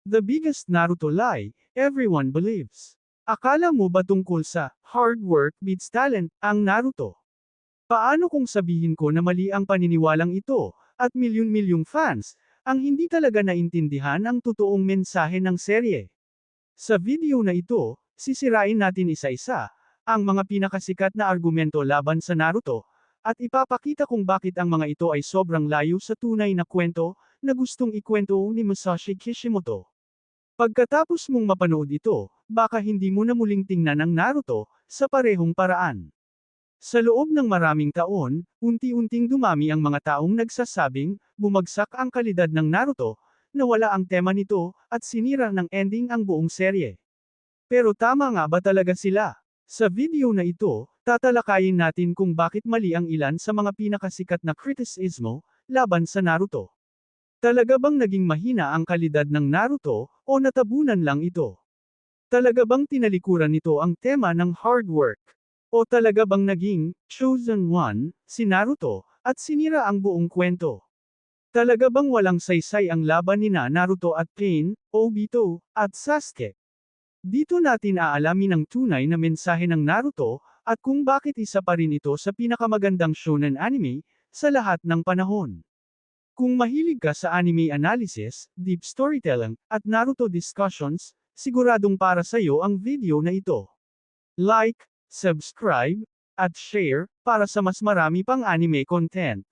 The biggest Naruto lie everyone believes. Akala mo ba tungkol sa hard work beats talent ang Naruto? Paano kung sabihin ko na mali ang paniniwalang ito, at milyon-milyong fans, ang hindi talaga naintindihan ang totoong mensahe ng serye? Sa video na ito, sisirain natin isa-isa, ang mga pinakasikat na argumento laban sa Naruto, at ipapakita kung bakit ang mga ito ay sobrang layo sa tunay na kwento, na gustong ikwento ni Masashi Kishimoto. Pagkatapos mong mapanood ito, baka hindi mo na muling tingnan ang Naruto, sa parehong paraan. Sa loob ng maraming taon, unti-unting dumami ang mga taong nagsasabing, bumagsak ang kalidad ng Naruto, nawala ang tema nito, at sinira ng ending ang buong serye. Pero tama nga ba talaga sila? Sa video na ito, tatalakayin natin kung bakit mali ang ilan sa mga pinakasikat na kritisismo, laban sa Naruto. Talaga bang naging mahina ang kalidad ng Naruto, o natabunan lang ito? Talaga bang tinalikuran nito ang tema ng hard work? O talaga bang naging chosen one si Naruto, at sinira ang buong kwento? Talaga bang walang saysay ang laban ni Naruto at Pain, Obito, at Sasuke? Dito natin aalamin ang tunay na mensahe ng Naruto, at kung bakit isa pa rin ito sa pinakamagandang shonen anime, sa lahat ng panahon. Kung mahilig ka sa anime analysis, deep storytelling, at Naruto discussions, siguradong para sa iyo ang video na ito. Like, subscribe, at share, para sa mas marami pang anime content.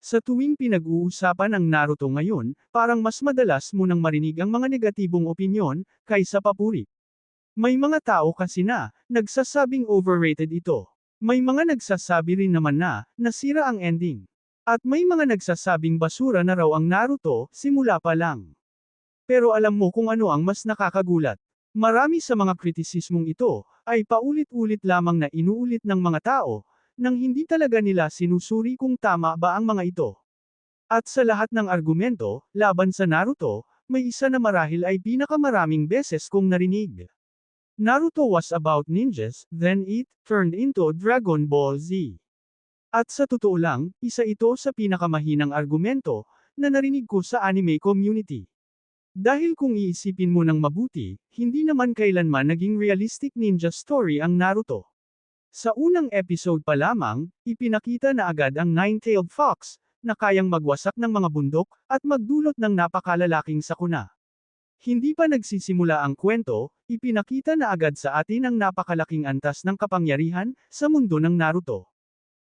Sa tuwing pinag-uusapan ang Naruto ngayon, parang mas madalas mo nang marinig ang mga negatibong opinyon, kaysa papuri. May mga tao kasi na, nagsasabing overrated ito. May mga nagsasabi rin naman na, nasira ang ending. At may mga nagsasabing basura na raw ang Naruto, simula pa lang. Pero alam mo kung ano ang mas nakakagulat? Marami sa mga kritisismong ito, ay paulit-ulit lamang na inuulit ng mga tao, nang hindi talaga nila sinusuri kung tama ba ang mga ito. At sa lahat ng argumento, laban sa Naruto, may isa na marahil ay pinakamaraming beses kong narinig. Naruto was about ninjas, then it turned into Dragon Ball Z. At sa totoo lang, isa ito sa pinakamahinang argumento, na narinig ko sa anime community. Dahil kung iisipin mo ng mabuti, hindi naman kailanman naging realistic ninja story ang Naruto. Sa unang episode pa lamang, ipinakita na agad ang Nine-Tailed Fox, na kayang magwasak ng mga bundok, at magdulot ng napakalalaking sakuna. Hindi pa nagsisimula ang kwento, ipinakita na agad sa atin ang napakalaking antas ng kapangyarihan, sa mundo ng Naruto.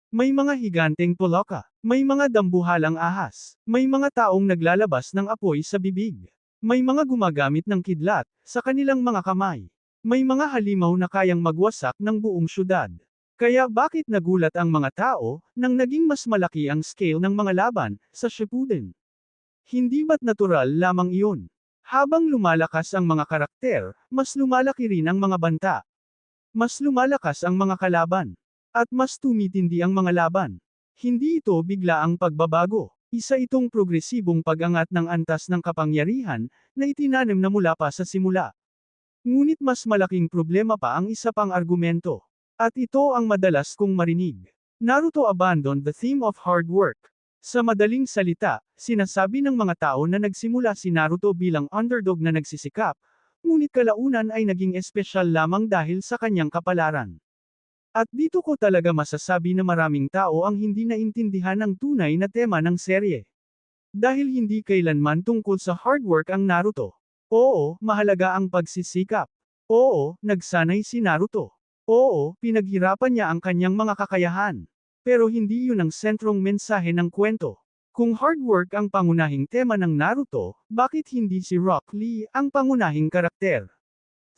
May mga higanteng puloka, may mga dambuhalang ahas, may mga taong naglalabas ng apoy sa bibig. May mga gumagamit ng kidlat, sa kanilang mga kamay. May mga halimaw na kayang magwasak ng buong syudad. Kaya bakit nagulat ang mga tao, nang naging mas malaki ang scale ng mga laban, sa Shippuden? Hindi ba't natural lamang iyon? Habang lumalakas ang mga karakter, mas lumalaki rin ang mga banta. Mas lumalakas ang mga kalaban. At mas tumitindi ang mga laban. Hindi ito bigla ang pagbabago. Isa itong progresibong pag-angat ng antas ng kapangyarihan, na itinanim na mula pa sa simula. Ngunit mas malaking problema pa ang isa pang argumento. At ito ang madalas kong marinig. Naruto abandoned the theme of hard work. Sa madaling salita, sinasabi ng mga tao na nagsimula si Naruto bilang underdog na nagsisikap, ngunit kalaunan ay naging espesyal lamang dahil sa kanyang kapalaran. At dito ko talaga masasabi na maraming tao ang hindi naintindihan ang tunay na tema ng serye. Dahil hindi kailanman tungkol sa hard work ang Naruto. Oo, mahalaga ang pagsisikap. Oo, nagsanay si Naruto. Oo, pinaghirapan niya ang kanyang mga kakayahan. Pero hindi yun ang sentrong mensahe ng kwento. Kung hard work ang pangunahing tema ng Naruto, bakit hindi si Rock Lee ang pangunahing karakter?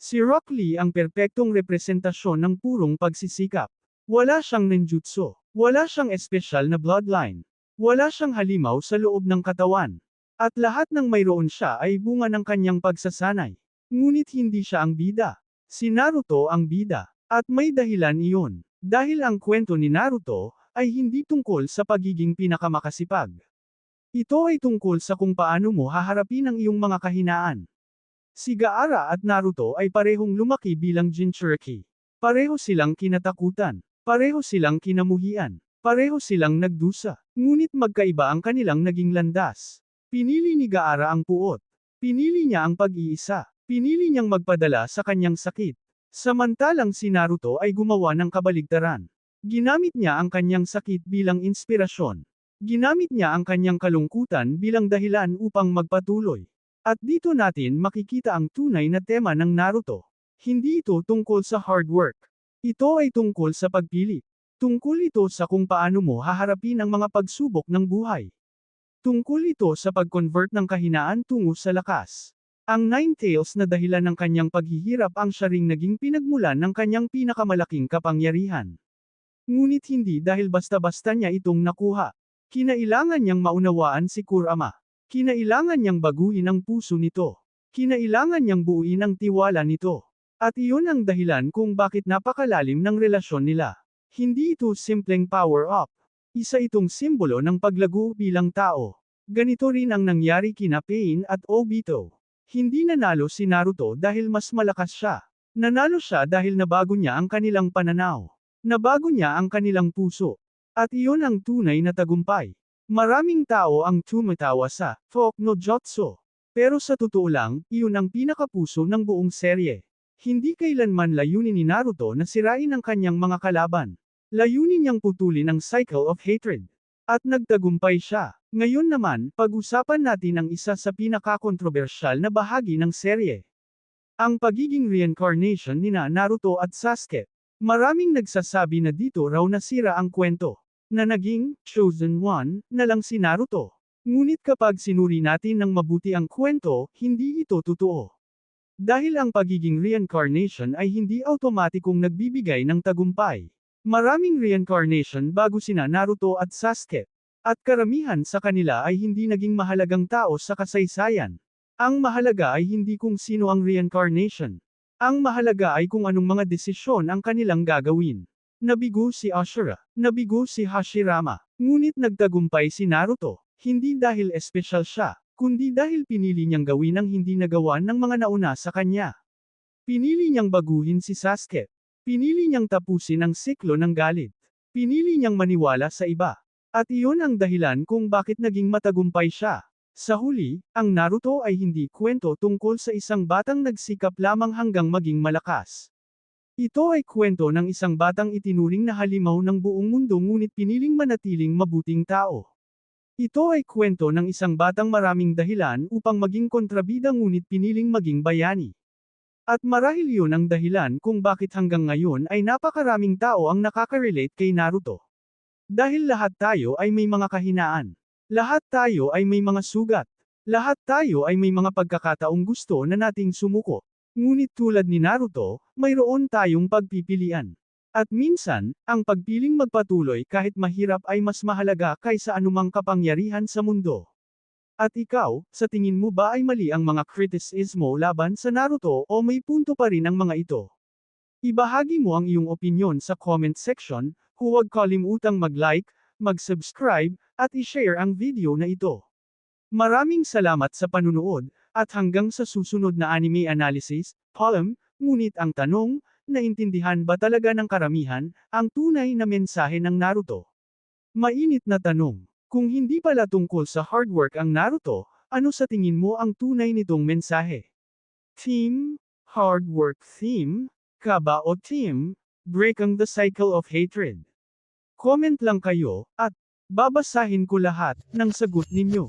Si Rock Lee ang perpektong representasyon ng purong pagsisikap. Wala siyang ninjutsu. Wala siyang espesyal na bloodline. Wala siyang halimaw sa loob ng katawan. At lahat ng mayroon siya ay bunga ng kanyang pagsasanay. Ngunit hindi siya ang bida. Si Naruto ang bida. At may dahilan iyon. Dahil ang kwento ni Naruto, ay hindi tungkol sa pagiging pinakamakasipag. Ito ay tungkol sa kung paano mo haharapin ang iyong mga kahinaan. Si Gaara at Naruto ay parehong lumaki bilang Jinchuriki. Pareho silang kinatakutan. Pareho silang kinamuhian. Pareho silang nagdusa. Ngunit magkaiba ang kanilang naging landas. Pinili ni Gaara ang puot. Pinili niya ang pag-iisa. Pinili niyang magpadala sa kanyang sakit. Samantalang si Naruto ay gumawa ng kabaligtaran. Ginamit niya ang kanyang sakit bilang inspirasyon. Ginamit niya ang kanyang kalungkutan bilang dahilan upang magpatuloy. At dito natin makikita ang tunay na tema ng Naruto. Hindi ito tungkol sa hard work. Ito ay tungkol sa pagpili. Tungkol ito sa kung paano mo haharapin ang mga pagsubok ng buhay. Tungkol ito sa pag-convert ng kahinaan tungo sa lakas. Ang Nine Tails na dahilan ng kanyang paghihirap ang siya ring naging pinagmulan ng kanyang pinakamalaking kapangyarihan. Ngunit hindi dahil basta-basta niya itong nakuha. Kinailangan niyang maunawaan si Kurama. Kinailangan niyang baguhin ang puso nito. Kinailangan niyang buuin ang tiwala nito. At iyon ang dahilan kung bakit napakalalim ng relasyon nila. Hindi ito simpleng power-up. Isa itong simbolo ng paglago bilang tao. Ganito rin ang nangyari kina Pain at Obito. Hindi nanalo si Naruto dahil mas malakas siya. Nanalo siya dahil nabago niya ang kanilang pananaw. Nabago niya ang kanilang puso. At iyon ang tunay na tagumpay. Maraming tao ang tumatawa sa Fok no Jutsu. Pero sa totoo lang, iyon ang pinakapuso ng buong serye. Hindi kailanman layunin ni Naruto na sirain ang kanyang mga kalaban. Layunin niyang putulin ang cycle of hatred. At nagtagumpay siya. Ngayon naman, pag-usapan natin ang isa sa pinakakontrobersyal na bahagi ng serye. Ang pagiging reincarnation nina Naruto at Sasuke. Maraming nagsasabi na dito raw nasira ang kwento. Na naging chosen one na lang si Naruto. Ngunit kapag sinuri natin ng mabuti ang kwento, hindi ito totoo. Dahil ang pagiging reincarnation ay hindi automatikong nagbibigay ng tagumpay. Maraming reincarnation bago sina Naruto at Sasuke. At karamihan sa kanila ay hindi naging mahalagang tao sa kasaysayan. Ang mahalaga ay hindi kung sino ang reincarnation. Ang mahalaga ay kung anong mga desisyon ang kanilang gagawin. Nabigo si Ashura. Nabigo si Hashirama. Ngunit nagtagumpay si Naruto. Hindi dahil espesyal siya, kundi dahil pinili niyang gawin ang hindi nagawa ng mga nauna sa kanya. Pinili niyang baguhin si Sasuke. Pinili niyang tapusin ang siklo ng galit. Pinili niyang maniwala sa iba. At iyon ang dahilan kung bakit naging matagumpay siya. Sa huli, ang Naruto ay hindi kwento tungkol sa isang batang nagsikap lamang hanggang maging malakas. Ito ay kwento ng isang batang itinuring na halimaw ng buong mundo ngunit piniling manatiling mabuting tao. Ito ay kwento ng isang batang maraming dahilan upang maging kontrabida ngunit piniling maging bayani. At marahil yun ang dahilan kung bakit hanggang ngayon ay napakaraming tao ang nakaka-relate kay Naruto. Dahil lahat tayo ay may mga kahinaan. Lahat tayo ay may mga sugat. Lahat tayo ay may mga pagkakataong gusto na nating sumuko. Ngunit tulad ni Naruto, mayroon tayong pagpipilian. At minsan, ang pagpiling magpatuloy kahit mahirap ay mas mahalaga kaysa anumang kapangyarihan sa mundo. At ikaw, sa tingin mo ba ay mali ang mga kritisismo laban sa Naruto o may punto pa rin ang mga ito? Ibahagi mo ang iyong opinyon sa comment section, huwag kalimutang mag-like, mag-subscribe, at i-share ang video na ito. Maraming salamat sa panunood, at hanggang sa susunod na anime analysis, ngunit ang tanong, naintindihan ba talaga ng karamihan, ang tunay na mensahe ng Naruto? Mainit na tanong. Kung hindi pala tungkol sa hard work ang Naruto, ano sa tingin mo ang tunay nitong mensahe? Team, hard work theme, ka ba o team, breaking the cycle of hatred? Comment lang kayo, at babasahin ko lahat ng sagot ninyo.